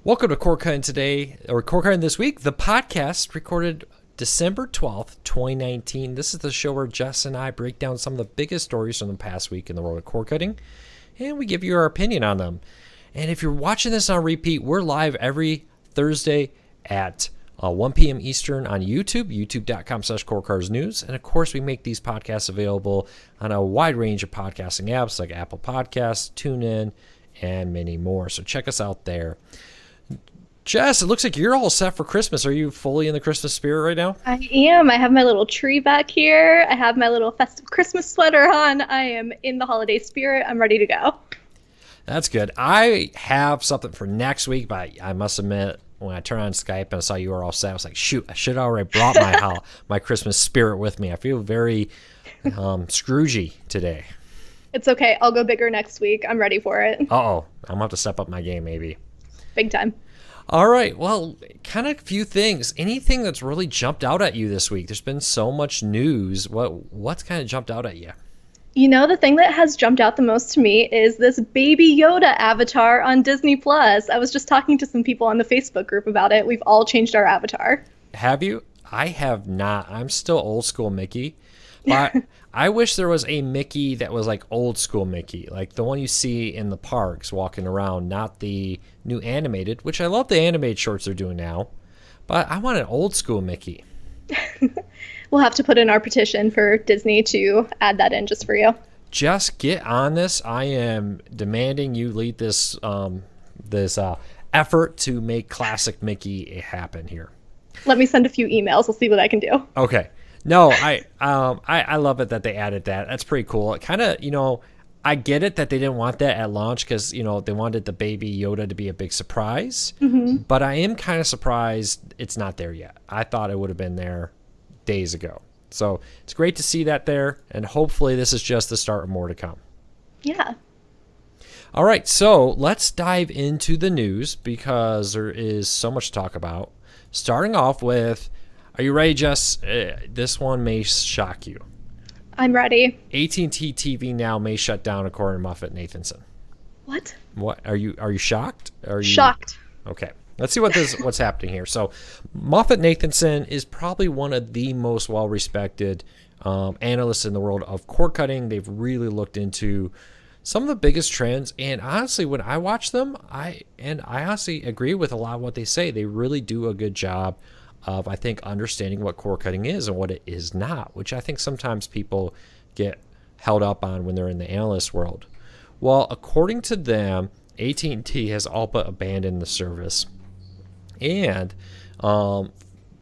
Welcome to Cord Cutting today, or Cord Cutting this week, the podcast recorded December 12th, 2019. This is the show where Jess and I break down some of the biggest stories from the past week in the world of cord cutting, and we give you our opinion on them. And if you're watching this on repeat, we're live every Thursday at 1 p.m. Eastern on YouTube, youtube.com/cordcuttersnews. And of course, we make these podcasts available on a wide range of podcasting apps like Apple Podcasts, TuneIn, and many more. So check us out there. Jess, it looks like you're all set for Christmas. Are you fully in the Christmas spirit right now? I am. I have my little tree back here. I have my little festive Christmas sweater on. I am in the holiday spirit. I'm ready to go. That's good. I have something for next week, but I must admit, when I turned on Skype and I saw you were all set, I was like, shoot, I should have already brought my Christmas spirit with me. I feel very Scroogey today. It's okay. I'll go bigger next week. I'm ready for it. Uh-oh. I'm going to have to step up my game, maybe. Big time. All right. Well, kind of a few things. Anything that's really jumped out at you this week? There's been so much news. What's kind of jumped out at you? You know, the thing that has jumped out the most to me is this Baby Yoda avatar on Disney Plus. I was just talking to some people on the Facebook group about it. We've all changed our avatar. Have you? I have not. I'm still old school Mickey. But I wish there was a Mickey that was like old school Mickey, like the one you see in the parks walking around, not the new animated, which I love the animated shorts they're doing now. But I want an old school Mickey. We'll have to put in our petition for Disney to add that in just for you. Just get on this. I am demanding you lead this effort to make classic Mickey happen here. Let me send a few emails. We'll see what I can do. Okay. No, I love it that they added that. That's pretty cool. It kind of, I get it that they didn't want that at launch because, they wanted the Baby Yoda to be a big surprise. Mm-hmm. But I am kind of surprised it's not there yet. I thought it would have been there days ago. So it's great to see that there, and hopefully this is just the start of more to come. Yeah. All right, so let's dive into the news because there is so much to talk about. Starting off with, are you ready, Jess? This one may shock you. I'm ready. AT&T TV now may shut down, according to Moffett-Nathanson. What? What are you shocked? Shocked. Okay. Let's see what's happening here. So, Moffett-Nathanson is probably one of the most well-respected analysts in the world of cord cutting. They've really looked into some of the biggest trends, and honestly, when I watch them, I honestly agree with a lot of what they say. They really do a good job of, I think, understanding what cord cutting is and what it is not, which I think sometimes people get held up on when they're in the analyst world. Well, according to them, AT&T has all but abandoned the service. And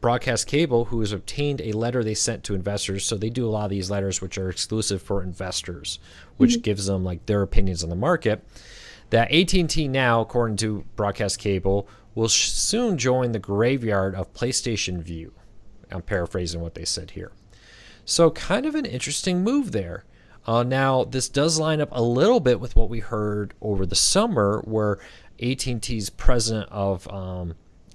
Broadcast Cable, who has obtained a letter they sent to investors, so they do a lot of these letters which are exclusive for investors, which gives them like their opinions on the market, that AT&T now, according to Broadcast Cable, will soon join the graveyard of PlayStation View. I'm paraphrasing what they said here. So kind of an interesting move there. Now, this does line up a little bit with what we heard over the summer where AT&T's president of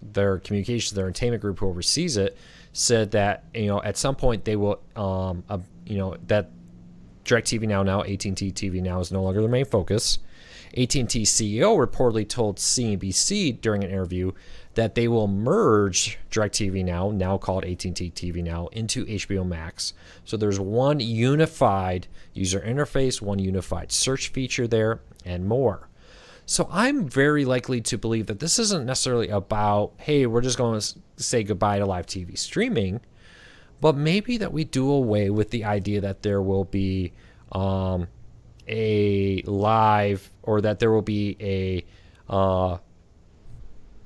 their communications, their entertainment group who oversees it, said that, at some point they will, that DirecTV now AT&T TV now is no longer their main focus. AT&T CEO reportedly told CNBC during an interview that they will merge DirecTV now called AT&T TV Now, into HBO Max. So there's one unified user interface, one unified search feature there, and more. So I'm very likely to believe that this isn't necessarily about, hey, we're just going to say goodbye to live TV streaming, but maybe that we do away with the idea that there will be a live, or that there will be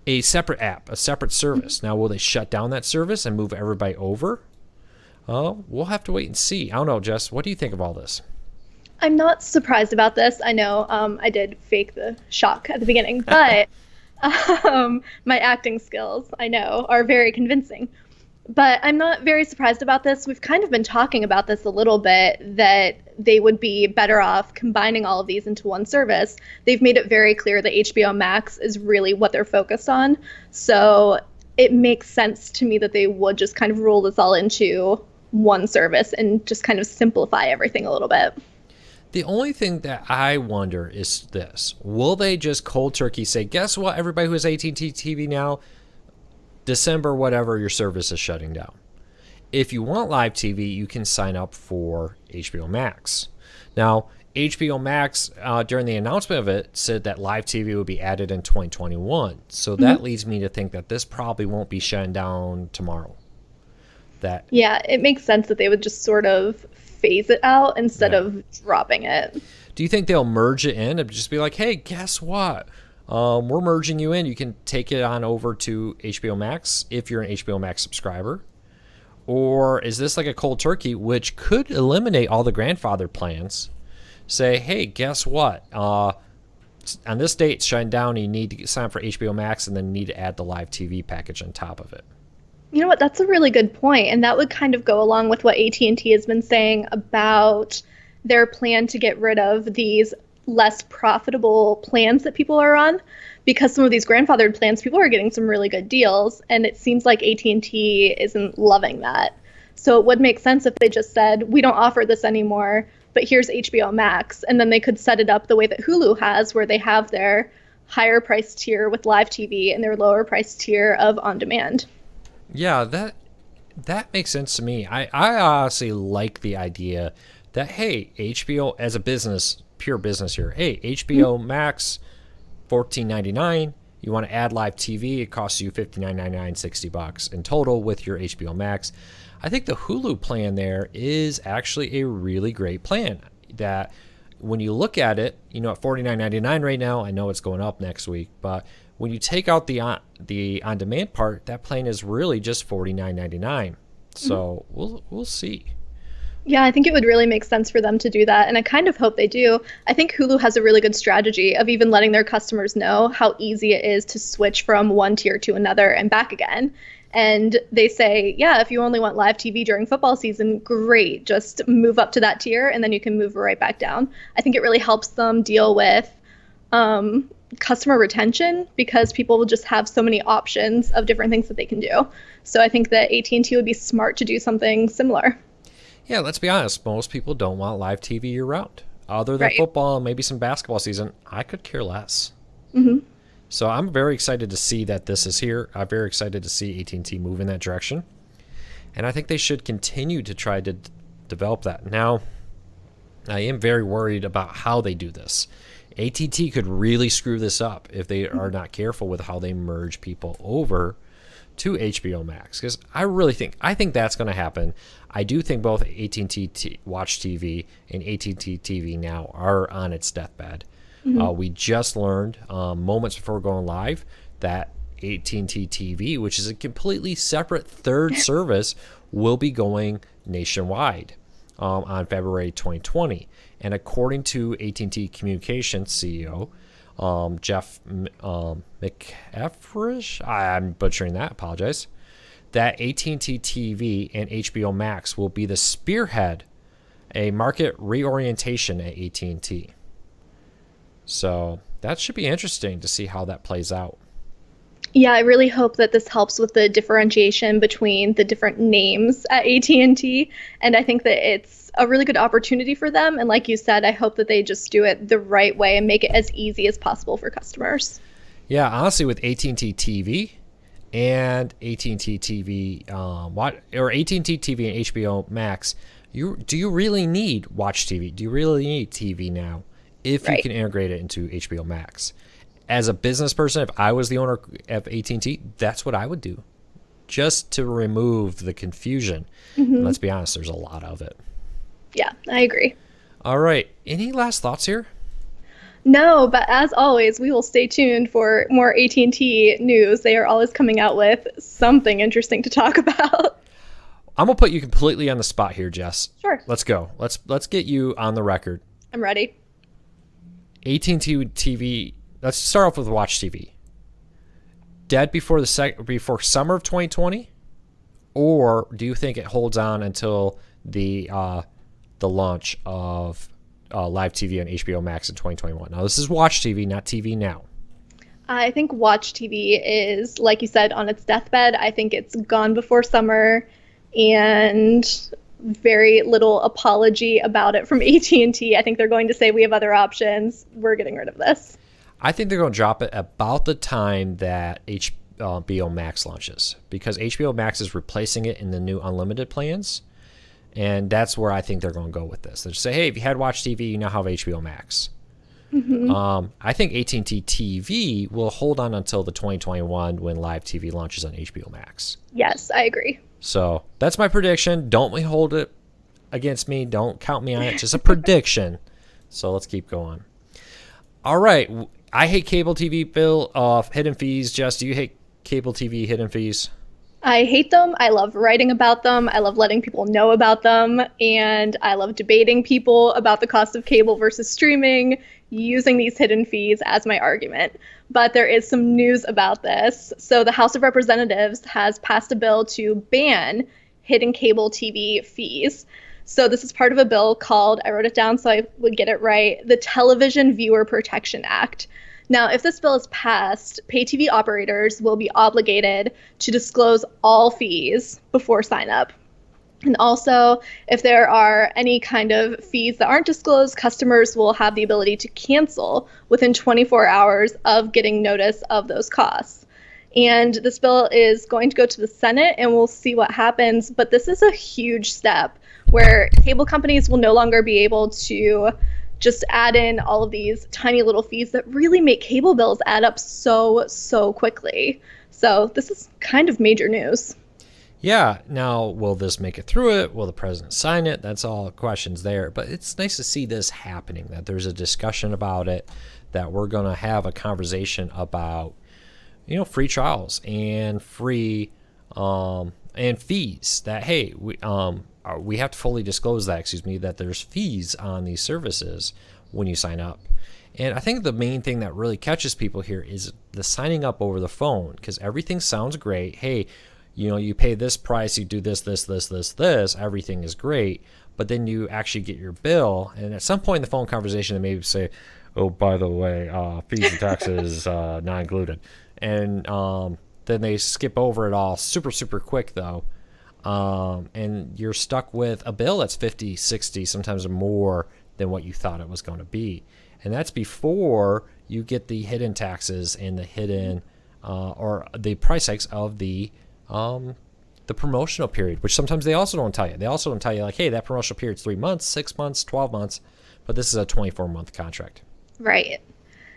a separate app, a separate service. Now, will they shut down that service and move everybody over? We'll have to wait and see. I don't know, Jess. What do you think of all this? I'm not surprised about this. I know I did fake the shock at the beginning, but my acting skills, I know, are very convincing. But I'm not very surprised about this. We've kind of been talking about this a little bit, that they would be better off combining all of these into one service. They've made it very clear that HBO Max is really what they're focused on. So it makes sense to me that they would just kind of roll this all into one service and just kind of simplify everything a little bit. The only thing that I wonder is this. Will they just cold turkey say, guess what, everybody who has AT&T TV now, December, whatever, your service is shutting down. If you want live TV, you can sign up for HBO Max. Now, HBO Max, during the announcement of it, said that live TV would be added in 2021. So that leads me to think that this probably won't be shutting down tomorrow. Yeah, it makes sense that they would just sort of phase it out instead of dropping it. Do you think they'll merge it in and just be like, hey, guess what? We're merging you in. You can take it on over to HBO Max if you're an HBO Max subscriber. Or is this like a cold turkey, which could eliminate all the grandfather plans? Say, hey, guess what? On this date, it's shutting down. You need to sign up for HBO Max and then you need to add the live TV package on top of it. You know what? That's a really good point, and that would kind of go along with what AT&T has been saying about their plan to get rid of these less profitable plans that people are on, because some of these grandfathered plans, people are getting some really good deals, and it seems like AT&T isn't loving that. So it would make sense if they just said, we don't offer this anymore, but here's HBO Max, and then they could set it up the way that Hulu has, where they have their higher price tier with live TV and their lower price tier of on-demand. Yeah, that makes sense to me. I honestly like the idea that, hey, HBO as a business, pure business here, hey, HBO Max, $14.99. You want to add live TV, it costs you $59.99, $60 in total with your HBO Max. I think the Hulu plan there is actually a really great plan that when you look at it, at $49.99 right now, I know it's going up next week, but when you take out the on-demand part, that plan is really just $49.99. So we'll see. Yeah, I think it would really make sense for them to do that, and I kind of hope they do. I think Hulu has a really good strategy of even letting their customers know how easy it is to switch from one tier to another and back again. And they say, yeah, if you only want live TV during football season, great, just move up to that tier and then you can move right back down. I think it really helps them deal with customer retention, because people will just have so many options of different things that they can do. So I think that AT&T would be smart to do something similar. Yeah, let's be honest. Most people don't want live TV year round. Other than football and maybe some basketball season, I could care less. So I'm very excited to see that this is here. I'm very excited to see AT&T move in that direction. And I think they should continue to try to develop that. Now, I am very worried about how they do this. AT&T could really screw this up if they are not careful with how they merge people over to HBO Max, because I think that's going to happen. I do think both AT&T Watch TV and AT&T TV Now are on its deathbed. We just learned moments before going live that AT&T TV, which is a completely separate third service, will be going nationwide on February 2020. And according to AT&T Communications CEO, Jeff McEffrish, I'm butchering that, apologize, that AT&T TV and HBO Max will be the spearhead a market reorientation at AT&T. So that should be interesting to see how that plays out. Yeah, I really hope that this helps with the differentiation between the different names at AT&T, and I think that it's a really good opportunity for them. And like you said, I hope that they just do it the right way and make it as easy as possible for customers. Yeah, honestly, with AT&T TV and AT&T TV, or AT&T TV and HBO Max, do you really need Watch TV? Do you really need TV Now if you can integrate it into HBO Max? As a business person, if I was the owner of AT&T, that's what I would do, just to remove the confusion. And let's be honest, there's a lot of it. Yeah, I agree. All right. Any last thoughts here? No, but as always, we will stay tuned for more AT&T news. They are always coming out with something interesting to talk about. I'm going to put you completely on the spot here, Jess. Sure. Let's go. Let's get you on the record. I'm ready. AT&T TV, let's start off with Watch TV. Dead before before summer of 2020? Or do you think it holds on until the launch of live TV on HBO Max in 2021? Now, this is Watch TV, not TV Now. I think Watch TV is, like you said, on its deathbed. I think it's gone before summer, and very little apology about it from AT&T. I think they're going to say we have other options. We're getting rid of this. I think they're going to drop it about the time that HBO Max launches, because HBO Max is replacing it in the new unlimited plans. And that's where I think they're going to go with this. They'll say, hey, if you had Watch TV, you now have HBO Max. I think AT&T TV will hold on until the 2021 when live TV launches on HBO Max. Yes, I agree. So that's my prediction. Don't hold it against me. Don't count me on it. Just a prediction. So let's keep going. All right. I hate cable TV bill of hidden fees. Jess, do you hate cable TV hidden fees? I hate them. I love writing about them. I love letting people know about them. And I love debating people about the cost of cable versus streaming, using these hidden fees as my argument. But there is some news about this. So the House of Representatives has passed a bill to ban hidden cable TV fees. So this is part of a bill called, I wrote it down so I would get it right, the Television Viewer Protection Act. Now, if this bill is passed, pay TV operators will be obligated to disclose all fees before sign up. And also, if there are any kind of fees that aren't disclosed, customers will have the ability to cancel within 24 hours of getting notice of those costs. And this bill is going to go to the Senate, and we'll see what happens. But this is a huge step where cable companies will no longer be able to just add in all of these tiny little fees that really make cable bills add up so quickly. So this is kind of major news. Yeah. Now, will this make it through it? Will the president sign it? That's all questions there. But it's nice to see this happening, that there's a discussion about it, that we're going to have a conversation about, free trials and free and fees, that, hey, we have to fully disclose that there's fees on these services when you sign up. And I think the main thing that really catches people here is the signing up over the phone, because everything sounds great. Hey, you pay this price, you do this, everything is great. But then you actually get your bill, and at some point in the phone conversation, they maybe say, oh, by the way, fees and taxes not included. And then they skip over it all super quick, though. And you're stuck with a bill that's 50, 60, sometimes more than what you thought it was going to be. And that's before you get the hidden taxes and the hidden or the price hikes of the promotional period, which sometimes they also don't tell you. They also don't tell you, like, hey, that promotional period is 3 months, 6 months, 12 months, but this is a 24-month contract. Right.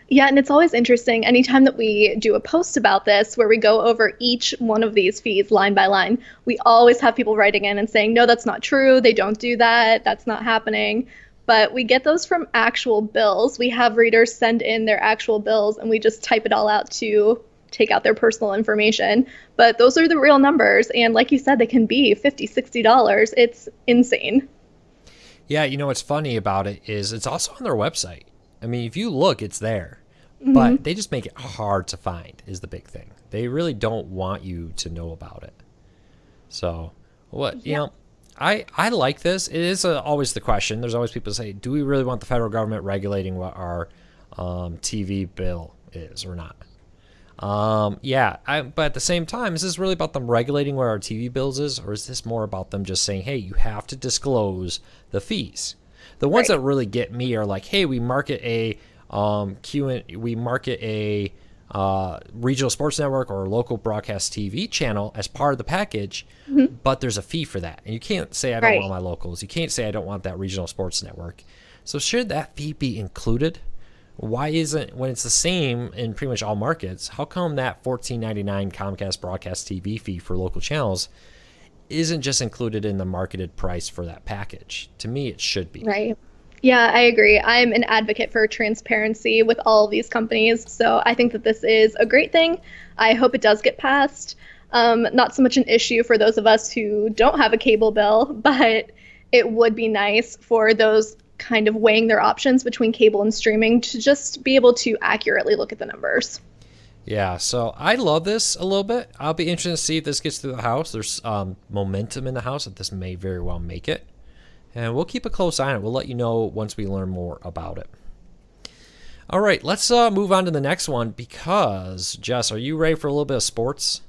Yeah, and it's always interesting anytime that we do a post about this where we go over each one of these fees line by line, we always have people writing in and saying, no, that's not true. They don't do that. That's not happening. But we get those from actual bills. We have readers send in their actual bills, and we just type it all out to take out their personal information. But those are the real numbers. And like you said, they can be $50, $60. It's insane. Yeah, what's funny about it is it's also on their website. I mean, if you look, it's there. But they just make it hard to find is the big thing. They really don't want you to know about it. So, I like this. It is always the question. There's always people say, do we really want the federal government regulating what our TV bill is or not? But at the same time, is this really about them regulating what our TV bills is, or is this more about them just saying, hey, you have to disclose the fees? The ones that really get me are like, hey, we market a regional sports network or a local broadcast TV channel as part of the package, but there's a fee for that. And you can't say I don't want my locals. You can't say I don't want that regional sports network. So should that fee be included? Why isn't, when it's the same in pretty much all markets, how come that $14.99 Comcast broadcast TV fee for local channels isn't just included in the marketed price for that package? To me, it should be. Right. Yeah, I agree. I'm an advocate for transparency with all of these companies, so I think that this is a great thing. I hope it does get passed. Not so much an issue for those of us who don't have a cable bill, but it would be nice for those kind of weighing their options between cable and streaming to just be able to accurately look at the numbers. Yeah, so I love this a little bit. I'll be interested to see if this gets through the House. There's momentum in the House that this may very well make it. And we'll keep a close eye on it. We'll let you know once we learn more about it. All right, let's move on to the next one because, Jess, are you ready for a little bit of sports?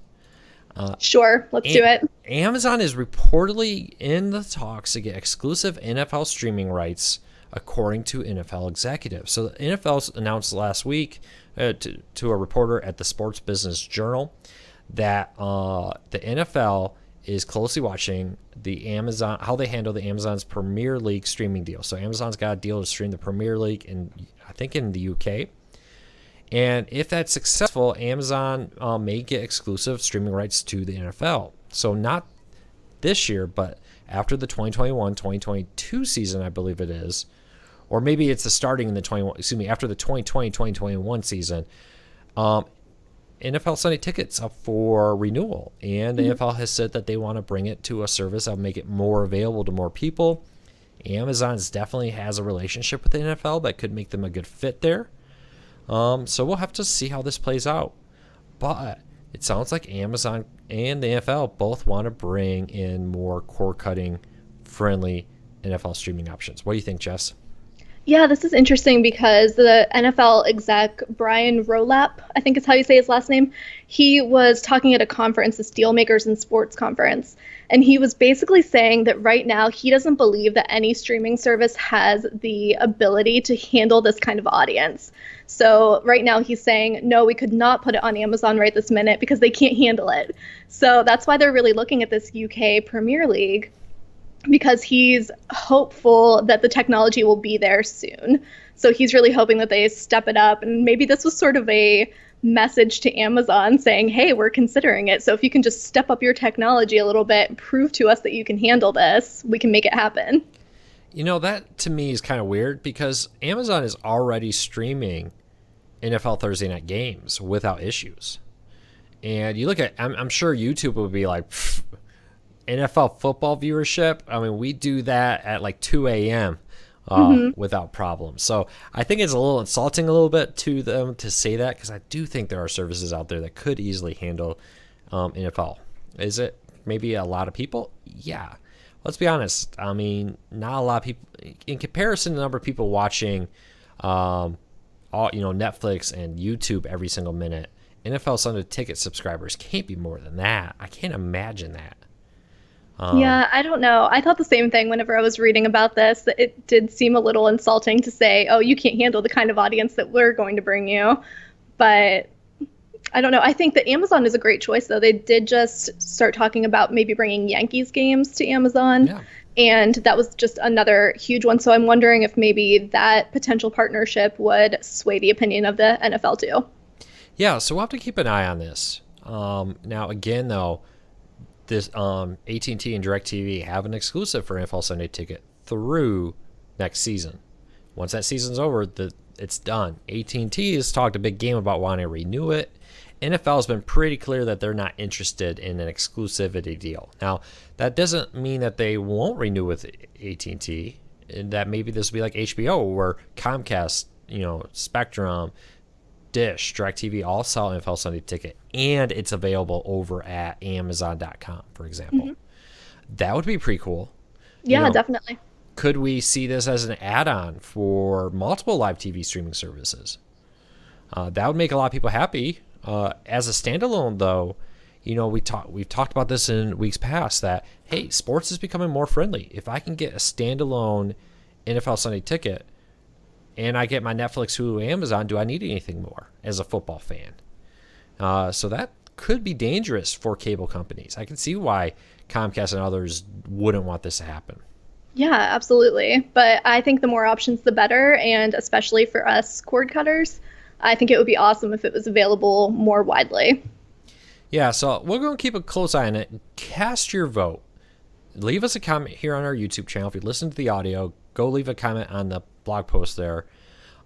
Sure, let's do it. Amazon is reportedly in the talks to get exclusive NFL streaming rights, according to NFL executives. So the NFL announced last week to a reporter at the Sports Business Journal that the NFL is closely watching how they handle the Amazon's Premier League streaming deal. So Amazon's got a deal to stream the Premier League I think in the UK. And if that's successful, Amazon may get exclusive streaming rights to the NFL. So not this year, but after the 2021-2022 season, I believe it is, or maybe it's after the 2020-2021 season, NFL Sunday Ticket's up for renewal. And the NFL has said that they want to bring it to a service that will make it more available to more people. Amazon definitely has a relationship with the NFL that could make them a good fit there. So we'll have to see how this plays out. But it sounds like Amazon and the NFL both want to bring in more cord-cutting friendly NFL streaming options. What do you think, Jess? Yeah, this is interesting because the NFL exec, Brian Rolap, I think is how you say his last name, he was talking at a conference, the Steelmakers in Sports conference, and he was basically saying that right now he doesn't believe that any streaming service has the ability to handle this kind of audience. So right now he's saying, no, we could not put it on Amazon right this minute because they can't handle it. So that's why they're really looking at this UK Premier League, because he's hopeful that the technology will be there soon. So he's really hoping that they step it up. And maybe this was sort of a message to Amazon saying, hey, we're considering it. So if you can just step up your technology a little bit, prove to us that you can handle this, we can make it happen. You know, that to me is kind of weird because Amazon is already streaming NFL Thursday night games without issues. And you look at, I'm sure YouTube would be like, NFL football viewership, I mean, we do that at like 2 a.m. Without problem. So I think it's a little insulting a little bit to them to say that, because I do think there are services out there that could easily handle NFL. Is it maybe a lot of people? Yeah. Let's be honest. I mean, not a lot of people, in comparison to the number of people watching Netflix and YouTube every single minute, NFL Sunday Ticket subscribers can't be more than that. I can't imagine that. Yeah, I don't know. I thought the same thing whenever I was reading about this, that it did seem a little insulting to say, oh, you can't handle the kind of audience that we're going to bring you. But I don't know. I think that Amazon is a great choice, though. They did just start talking about maybe bringing Yankees games to Amazon. Yeah. And that was just another huge one. So I'm wondering if maybe that potential partnership would sway the opinion of the NFL too. Yeah, so we'll have to keep an eye on this. Now, again, though, this AT&T and DirecTV have an exclusive for NFL Sunday Ticket through next season. Once that season's over, it's done. AT&T has talked a big game about wanting to renew it. NFL has been pretty clear that they're not interested in an exclusivity deal. Now, that doesn't mean that they won't renew with AT&T, and that maybe this will be like HBO, where Comcast, Spectrum, Dish, DirecTV all sell NFL Sunday Ticket, and it's available over at Amazon.com, for example. That would be pretty cool. Yeah, definitely. Could we see this as an add-on for multiple live TV streaming services? That would make a lot of people happy. As a standalone, though, we've talked about this in weeks past that, hey, sports is becoming more friendly. If I can get a standalone NFL Sunday Ticket and I get my Netflix, Hulu, Amazon, do I need anything more as a football fan? So that could be dangerous for cable companies. I can see why Comcast and others wouldn't want this to happen. Yeah, absolutely. But I think the more options, the better. And especially for us cord cutters, I think it would be awesome if it was available more widely. Yeah, so we're going to keep a close eye on it. Cast your vote. Leave us a comment here on our YouTube channel. If you listen to the audio, go leave a comment on the blog post there.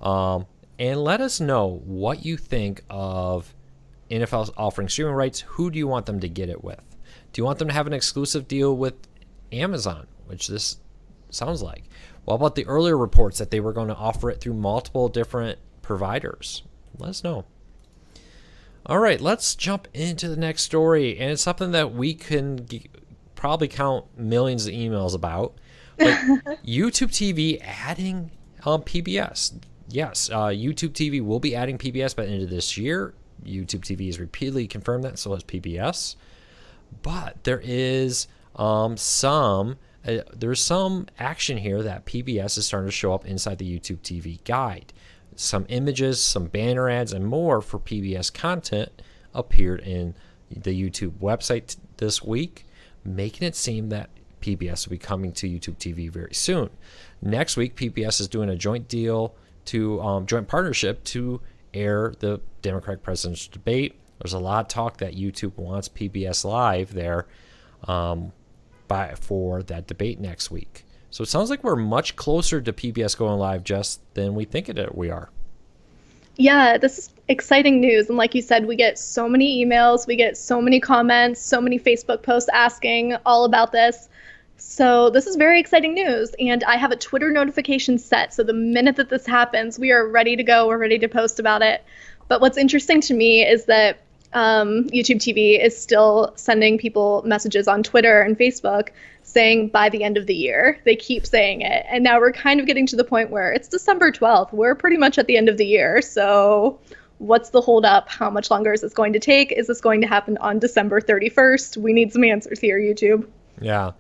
And let us know what you think of NFL offering streaming rights. Who do you want them to get it with? Do you want them to have an exclusive deal with Amazon, which this sounds like? What about the earlier reports that they were going to offer it through multiple different providers? Let us know. All right, let's jump into the next story, and it's something that we can probably count millions of emails about. But YouTube TV adding PBS. Yes, YouTube TV will be adding PBS by the end of this year. YouTube TV has repeatedly confirmed that, so has PBS. But there is there's some action here that PBS is starting to show up inside the YouTube TV guide. Some images, some banner ads, and more for PBS content appeared in the YouTube website this week, making it seem that PBS will be coming to YouTube TV very soon. Next week, PBS is doing a joint partnership to air the Democratic presidential debate. There's a lot of talk that YouTube wants PBS Live there for that debate next week. So it sounds like we're much closer to PBS going live just than we think we are. Yeah, this is exciting news. And like you said, we get so many emails, we get so many comments, so many Facebook posts asking all about this. So this is very exciting news. And I have a Twitter notification set. So the minute that this happens, we are ready to go. We're ready to post about it. But what's interesting to me is that YouTube TV is still sending people messages on Twitter and Facebook saying by the end of the year. They keep saying it. And now we're kind of getting to the point where it's December 12th. We're pretty much at the end of the year. So what's the holdup? How much longer is this going to take? Is this going to happen on December 31st? We need some answers here, YouTube. Yeah.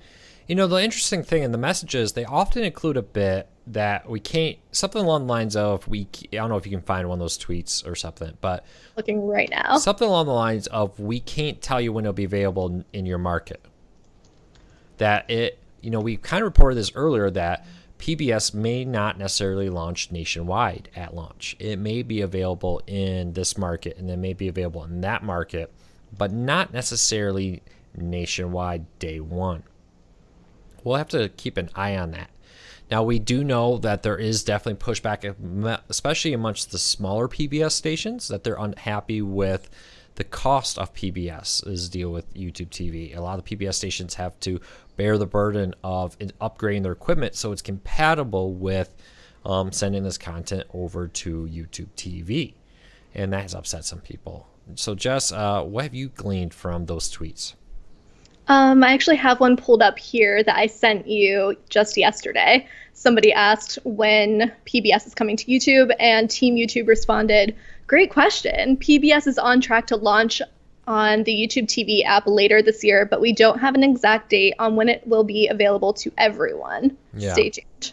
You know, the interesting thing in the messages, they often include a bit that we can't, something along the lines of, I don't know if you can find one of those tweets or something, but looking right now, something along the lines of, we can't tell you when it'll be available in your market. That we kind of reported this earlier, that PBS may not necessarily launch nationwide at launch. It may be available in this market and then may be available in that market, but not necessarily nationwide day one. We'll have to keep an eye on that. Now, we do know that there is definitely pushback, especially amongst the smaller PBS stations, that they're unhappy with the cost of PBS's deal with YouTube TV. A lot of PBS stations have to bear the burden of upgrading their equipment so it's compatible with sending this content over to YouTube TV. And that has upset some people. So, Jess, what have you gleaned from those tweets? I actually have one pulled up here that I sent you just yesterday. Somebody asked when PBS is coming to YouTube, and Team YouTube responded, "Great question. PBS is on track to launch on the YouTube TV app later this year, but we don't have an exact date on when it will be available to everyone. Yeah. Stay tuned."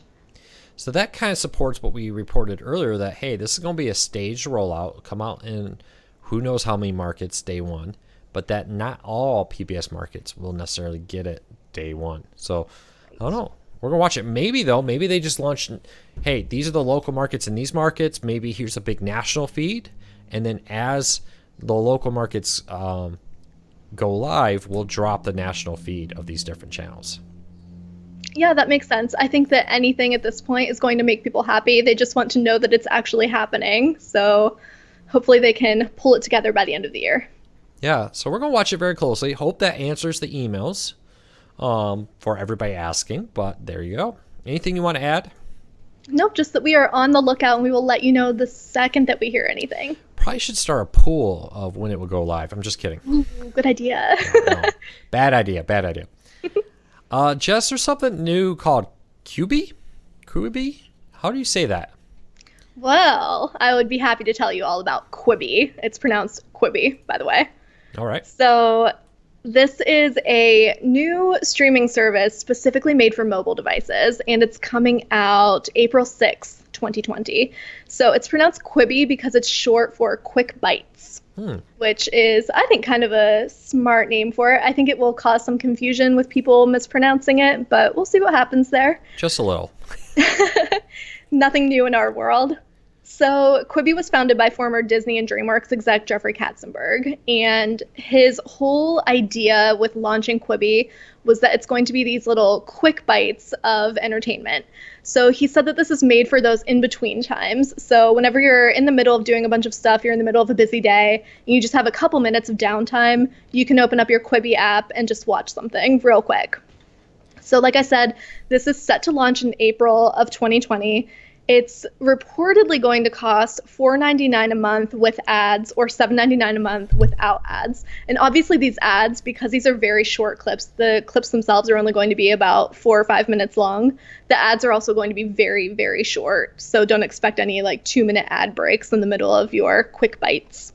So that kind of supports what we reported earlier, that, hey, this is going to be a staged rollout, come out in who knows how many markets day one, but that not all PBS markets will necessarily get it day one. So, I don't know. We're going to watch it. Maybe they just launched, hey, these are the local markets in these markets. Maybe here's a big national feed. And then as the local markets go live, we'll drop the national feed of these different channels. Yeah, that makes sense. I think that anything at this point is going to make people happy. They just want to know that it's actually happening. So hopefully they can pull it together by the end of the year. Yeah, so we're going to watch it very closely. Hope that answers the emails for everybody asking, but there you go. Anything you want to add? Nope, just that we are on the lookout, and we will let you know the second that we hear anything. Probably should start a pool of when it will go live. I'm just kidding. Ooh, good idea. No. Bad idea. Jess, there's something new called Quibi? Quibi? How do you say that? Well, I would be happy to tell you all about Quibi. It's pronounced Quibi, by the way. All right. So this is a new streaming service specifically made for mobile devices, and it's coming out April 6th, 2020. So it's pronounced Quibi because it's short for Quick Bites, which is, I think, kind of a smart name for it. I think it will cause some confusion with people mispronouncing it, but we'll see what happens there. Just a little. Nothing new in our world. So Quibi was founded by former Disney and DreamWorks exec Jeffrey Katzenberg, and his whole idea with launching Quibi was that it's going to be these little quick bites of entertainment. So he said that this is made for those in-between times. So whenever you're in the middle of doing a bunch of stuff, you're in the middle of a busy day, and you just have a couple minutes of downtime, you can open up your Quibi app and just watch something real quick. So like I said, this is set to launch in April of 2020. It's reportedly going to cost $4.99 a month with ads or $7.99 a month without ads. And obviously these ads, because these are very short clips, the clips themselves are only going to be about 4 or 5 minutes long. The ads are also going to be very, very short. So don't expect any 2-minute ad breaks in the middle of your quick bites.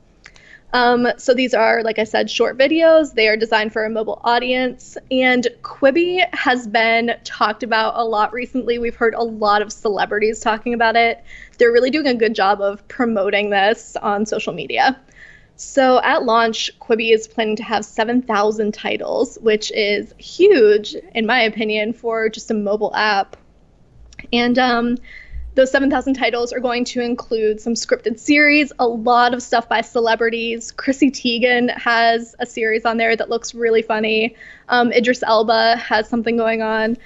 So these are, like I said, short videos. They are designed for a mobile audience. And Quibi has been talked about a lot recently. We've heard a lot of celebrities talking about it. They're really doing a good job of promoting this on social media. So at launch, Quibi is planning to have 7,000 titles, which is huge, in my opinion, for just a mobile app. And those 7,000 titles are going to include some scripted series, a lot of stuff by celebrities. Chrissy Teigen has a series on there that looks really funny. Idris Elba has something going on.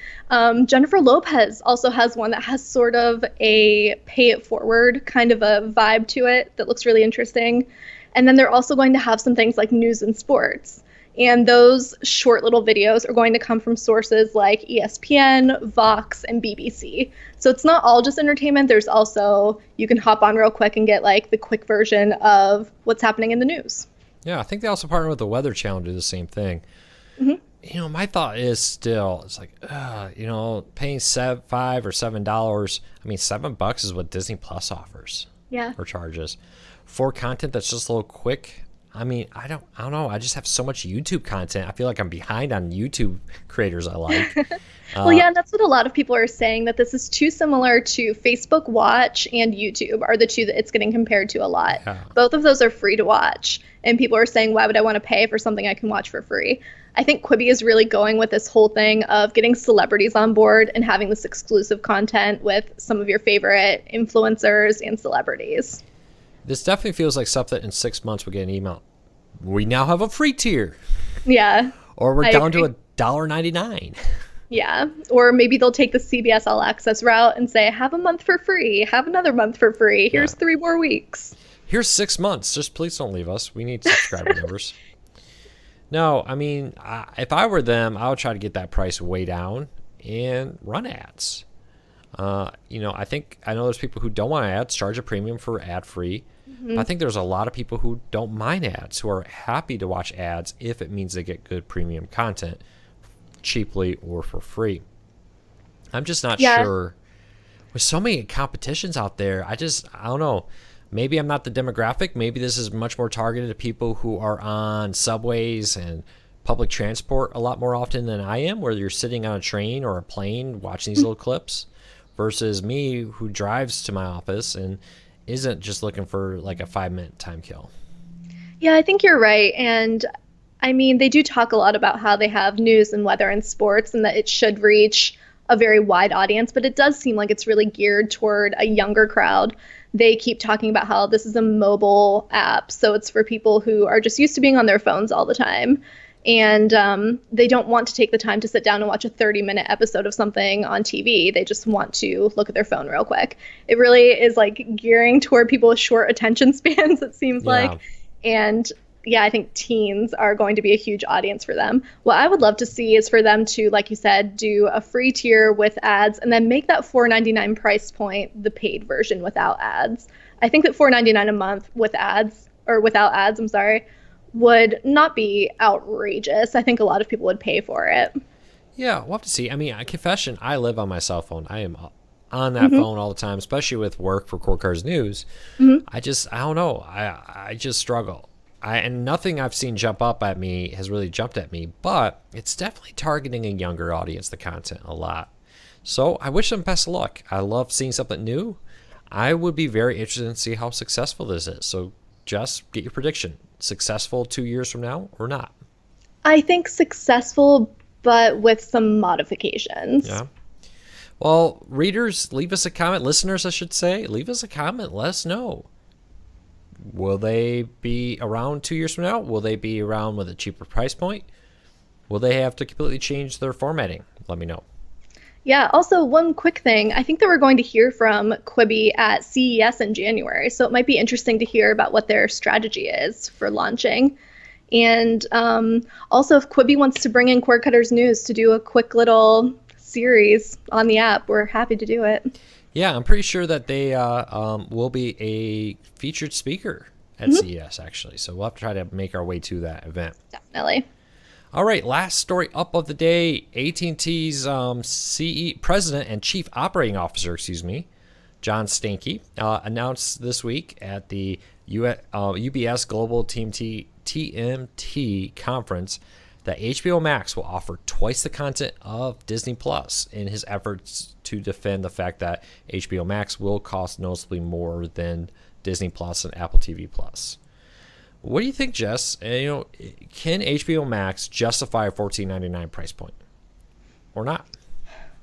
Jennifer Lopez also has one that has sort of a pay it forward kind of a vibe to it that looks really interesting. And then they're also going to have some things like news and sports. And those short little videos are going to come from sources like ESPN, Vox, and BBC. So it's not all just entertainment. There's also, you can hop on real quick and get like the quick version of what's happening in the news. Yeah, I think they also partner with the Weather Channel to do the same thing. Mm-hmm. My thought is still, it's like, paying $5 or $7. I mean, $7 is what Disney Plus offers. Yeah. Or charges for content that's just a little quick. I mean, I don't know. I just have so much YouTube content. I feel like I'm behind on YouTube creators I like. Well, yeah, and that's what a lot of people are saying, that this is too similar to Facebook Watch and YouTube are the two that it's getting compared to a lot. Yeah. Both of those are free to watch. And people are saying, why would I want to pay for something I can watch for free? I think Quibi is really going with this whole thing of getting celebrities on board and having this exclusive content with some of your favorite influencers and celebrities. This definitely feels like stuff that in 6 months we get an email. We now have a free tier. Yeah. Or we're down to $1.99. Yeah. Or maybe they'll take the CBS All Access route and say, have a month for free. Have another month for free. Here's 3 more weeks. Here's 6 months. Just please don't leave us. We need subscriber numbers. No, I mean, if I were them, I would try to get that price way down and run ads. I know there's people who don't want ads, charge a premium for ad-free. Mm-hmm. But I think there's a lot of people who don't mind ads, who are happy to watch ads if it means they get good premium content cheaply or for free. I'm just not sure. With so many competitions out there, I don't know. Maybe I'm not the demographic. Maybe this is much more targeted to people who are on subways and public transport a lot more often than I am, where you're sitting on a train or a plane watching these little clips, versus me who drives to my office and isn't just looking for like a 5-minute time kill. Yeah, I think you're right. And I mean, they do talk a lot about how they have news and weather and sports and that it should reach a very wide audience, but it does seem like it's really geared toward a younger crowd. They keep talking about how this is a mobile app, so it's for people who are just used to being on their phones all the time. And they don't want to take the time to sit down and watch a 30-minute episode of something on TV. They just want to look at their phone real quick. It really is like gearing toward people with short attention spans, it seems like. And yeah, I think teens are going to be a huge audience for them. What I would love to see is for them to, like you said, do a free tier with ads and then make that $4.99 price point the paid version without ads. I think that $4.99 a month with ads, or without ads, would not be outrageous. I think a lot of people would pay for it. Yeah, we'll have to see. I mean, confession, I live on my cell phone. I am on that phone all the time, especially with work for Core Cars News. Mm-hmm. I don't know. I just struggle. And nothing I've seen jump up at me has really jumped at me, but it's definitely targeting a younger audience, the content, a lot. So I wish them best of luck. I love seeing something new. I would be very interested in see how successful this is. So just get your prediction. Successful 2 years from now or not? I think successful, but with some modifications. Yeah. Well, readers, leave us a comment. Listeners, I should say, leave us a comment. Let us know. Will they be around 2 years from now? Will they be around with a cheaper price point? Will they have to completely change their formatting? Let me know. Yeah, also one quick thing. I think that we're going to hear from Quibi at CES in January, so it might be interesting to hear about what their strategy is for launching. And also, if Quibi wants to bring in Cord Cutters News to do a quick little series on the app, we're happy to do it. Yeah, I'm pretty sure that they will be a featured speaker at CES, actually. So we'll have to try to make our way to that event. Definitely. All right, last story up of the day. AT&T's president and chief operating officer, John Stankey, announced this week at the UBS Global TMT conference that HBO Max will offer twice the content of Disney Plus in his efforts to defend the fact that HBO Max will cost noticeably more than Disney Plus and Apple TV Plus. What do you think, Jess? Can HBO Max justify a $14.99 price point or not?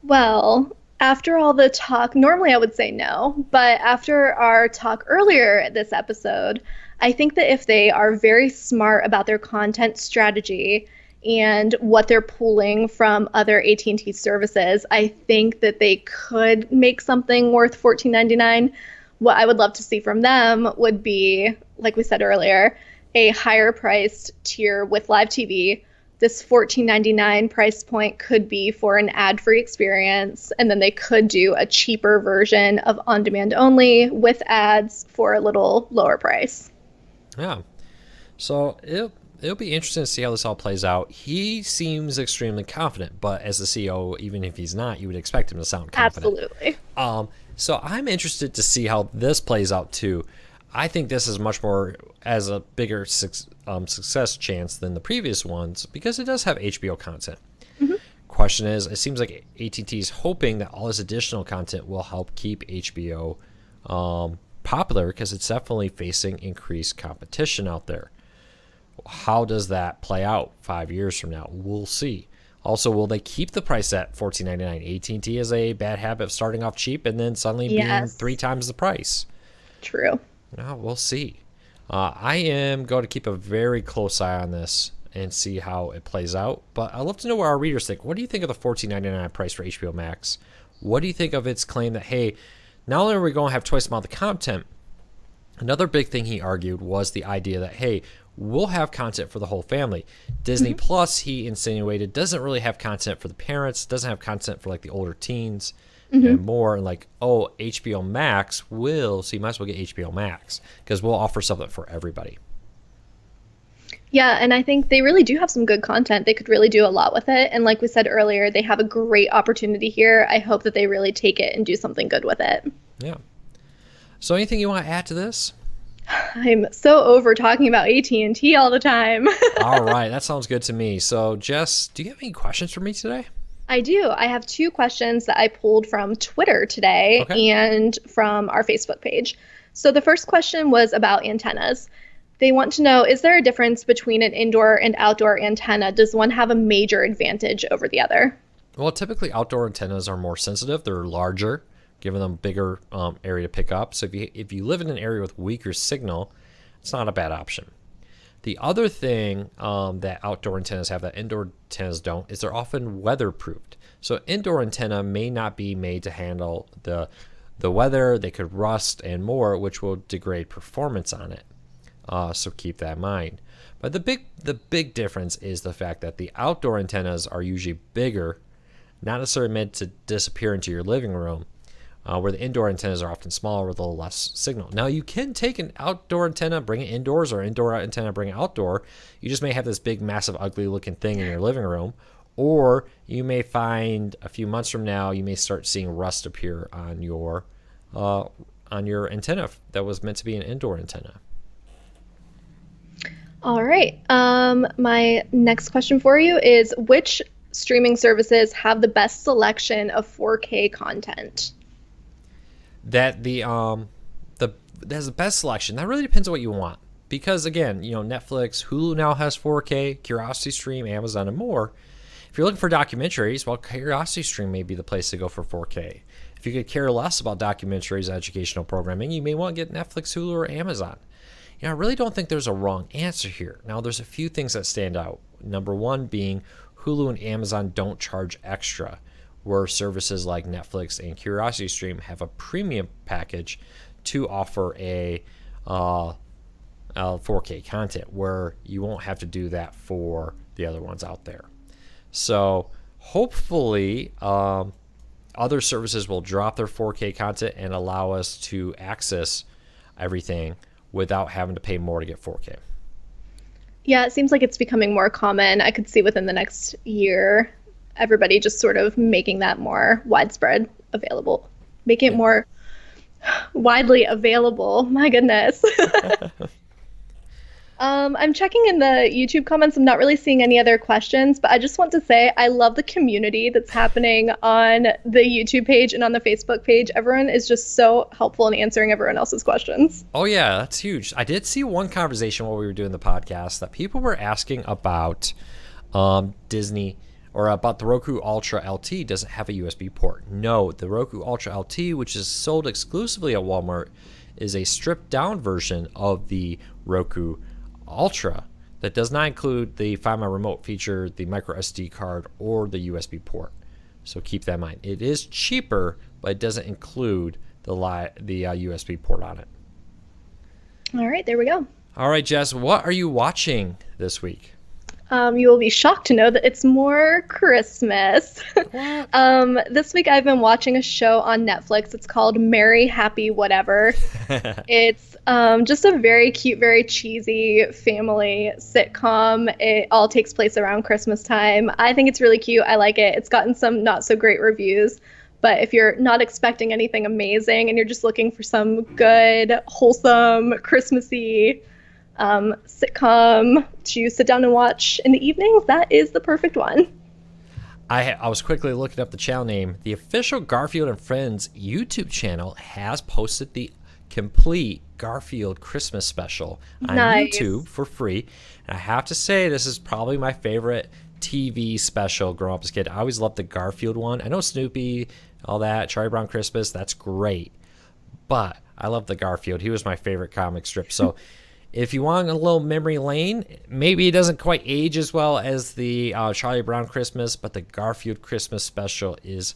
Well, after all the talk, normally I would say no, but after our talk earlier this episode, I think that if they are very smart about their content strategy and what they're pulling from other AT&T services, I think that they could make something worth $14.99. What I would love to see from them would be, like we said earlier, a higher priced tier with live TV. This $14.99 price point could be for an ad-free experience, and then they could do a cheaper version of on-demand only with ads for a little lower price. Yeah. So it'll be interesting to see how this all plays out. He seems extremely confident, but as the CEO, even if he's not, you would expect him to sound confident. Absolutely. So I'm interested to see how this plays out too. I think this is much more as a bigger success chance than the previous ones because it does have HBO content. Mm-hmm. Question is, it seems like AT&T is hoping that all this additional content will help keep HBO popular because it's definitely facing increased competition out there. How does that play out 5 years from now? We'll see. Also, will they keep the price at $14.99? AT&T has a bad habit of starting off cheap and then suddenly being 3 times the price. True. We'll see. I am going to keep a very close eye on this and see how it plays out. But I'd love to know what our readers think. What do you think of the $14.99 price for HBO Max? What do you think of its claim that, hey, not only are we going to have twice the amount of content, another big thing he argued was the idea that, hey, we'll have content for the whole family. Disney Plus, he insinuated, doesn't really have content for the parents, doesn't have content for like the older teens and more. And like, HBO Max will, so you might as well get HBO Max because we'll offer something for everybody. Yeah, and I think they really do have some good content. They could really do a lot with it. And like we said earlier, they have a great opportunity here. I hope that they really take it and do something good with it. Yeah. So anything you want to add to this? I'm so over talking about AT&T all the time. All right, that sounds good to me. So Jess, do you have any questions for me today? I do. I have 2 questions that I pulled from Twitter today and from our Facebook page. So the first question was about antennas. They want to know, is there a difference between an indoor and outdoor antenna? Does one have a major advantage over the other? Well, typically outdoor antennas are more sensitive. They're larger, giving them bigger area to pick up. So if you live in an area with weaker signal, it's not a bad option. The other thing that outdoor antennas have that indoor antennas don't is they're often weatherproofed. So indoor antenna may not be made to handle the weather. They could rust and more, which will degrade performance on it. So keep that in mind. But the big difference is the fact that the outdoor antennas are usually bigger, not necessarily meant to disappear into your living room, where the indoor antennas are often smaller with a little less signal. Now, you can take an outdoor antenna, bring it indoors, or indoor antenna, bring it outdoor. You just may have this big, massive, ugly-looking thing in your living room, or you may find a few months from now, you may start seeing rust appear on your antenna that was meant to be an indoor antenna. All right. My next question for you is, which streaming services have the best selection of 4K content? That there's the best selection. That really depends on what you want. Because again, Netflix, Hulu now has 4K, CuriosityStream, Amazon, and more. If you're looking for documentaries, well, CuriosityStream may be the place to go for 4K. If you could care less about documentaries, educational programming, you may want to get Netflix, Hulu, or Amazon. I really don't think there's a wrong answer here. Now, there's a few things that stand out. Number one being Hulu and Amazon don't charge extra, where services like Netflix and CuriosityStream have a premium package to offer a 4K content, where you won't have to do that for the other ones out there. So hopefully other services will drop their 4K content and allow us to access everything without having to pay more to get 4K. Yeah, it seems like it's becoming more common. I could see within the next year, everybody just sort of making that more widespread available, making it more Widely available. My goodness. I'm checking in the YouTube comments. I'm not really seeing any other questions, but I just want to say I love the community that's happening on the YouTube page and on the Facebook page. Everyone is just so helpful in answering everyone else's questions. Oh, yeah, that's huge. I did see one conversation while we were doing the podcast that people were asking about Disney or about the Roku Ultra LT doesn't have a USB port. No, the Roku Ultra LT, which is sold exclusively at Walmart, is a stripped down version of the Roku Ultra that does not include the Find My Remote feature, the micro SD card, or the USB port. So keep that in mind. It is cheaper, but it doesn't include the USB port on it. All right, there we go. All right, Jess, what are you watching this week? You will be shocked to know that it's more Christmas. What? This week I've been watching a show on Netflix. It's called Merry Happy Whatever. It's just a very cute, very cheesy family sitcom. It all takes place around Christmas time. I think it's really cute. I like it. It's gotten some not so great reviews. But if you're not expecting anything amazing and you're just looking for some good, wholesome, Christmassy sitcom to sit down and watch in the evenings, that is the perfect one. I was quickly looking up the channel name. The official Garfield and Friends YouTube channel has posted the complete Garfield Christmas special on YouTube for free. And I have to say, this is probably my favorite TV special growing up as a kid. I always loved the Garfield one. I know Snoopy, all that, Charlie Brown Christmas, that's great. But I love the Garfield. He was my favorite comic strip. So if you want a little memory lane, maybe it doesn't quite age as well as the Charlie Brown Christmas, but the Garfield Christmas special is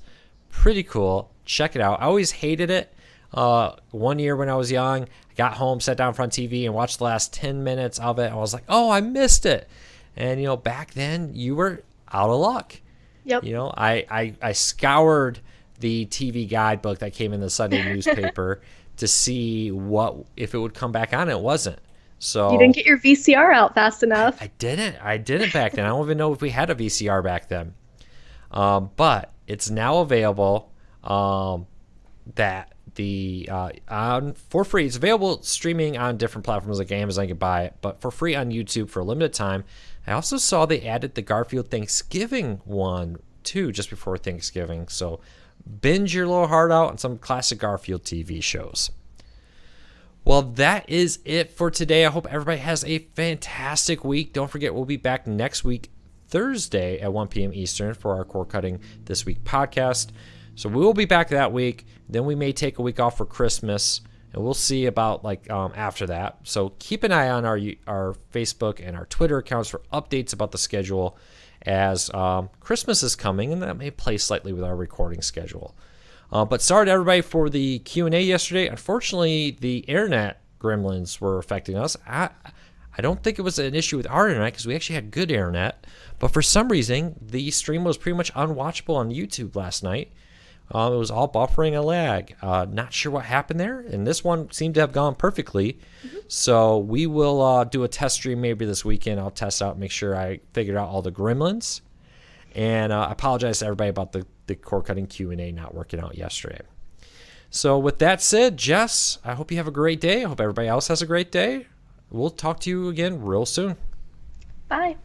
pretty cool. Check it out. I always hated it. One year when I was young, I got home, sat down in front of TV, and watched the last 10 minutes of it. I was like, oh, I missed it. And, back then, you were out of luck. Yep. I scoured the TV guidebook that came in the Sunday newspaper to see if it would come back on. It wasn't. So you didn't get your VCR out fast enough. I didn't back then. I don't even know if we had a VCR back then. But it's now available for free. It's available streaming on different platforms like Amazon. You can buy it, but for free on YouTube for a limited time. I also saw they added the Garfield Thanksgiving one too, just before Thanksgiving. So binge your little heart out on some classic Garfield TV shows. Well, that is it for today. I hope everybody has a fantastic week. Don't forget, we'll be back next week, Thursday at 1 p.m. Eastern for our Core Cutting This Week podcast. So we will be back that week. Then we may take a week off for Christmas, and we'll see about after that. So keep an eye on our Facebook and our Twitter accounts for updates about the schedule as Christmas is coming, and that may play slightly with our recording schedule. But sorry to everybody for the Q&A yesterday. Unfortunately, the internet gremlins were affecting us. I don't think it was an issue with our internet because we actually had good internet. But for some reason, the stream was pretty much unwatchable on YouTube last night. It was all buffering and lag. Not sure what happened there. And this one seemed to have gone perfectly. Mm-hmm. So we will do a test stream maybe this weekend. I'll test out, make sure I figured out all the gremlins. And I apologize to everybody about the core cutting Q&A not working out yesterday. So with that said, Jess, I hope you have a great day. I hope everybody else has a great day. We'll talk to you again real soon. Bye.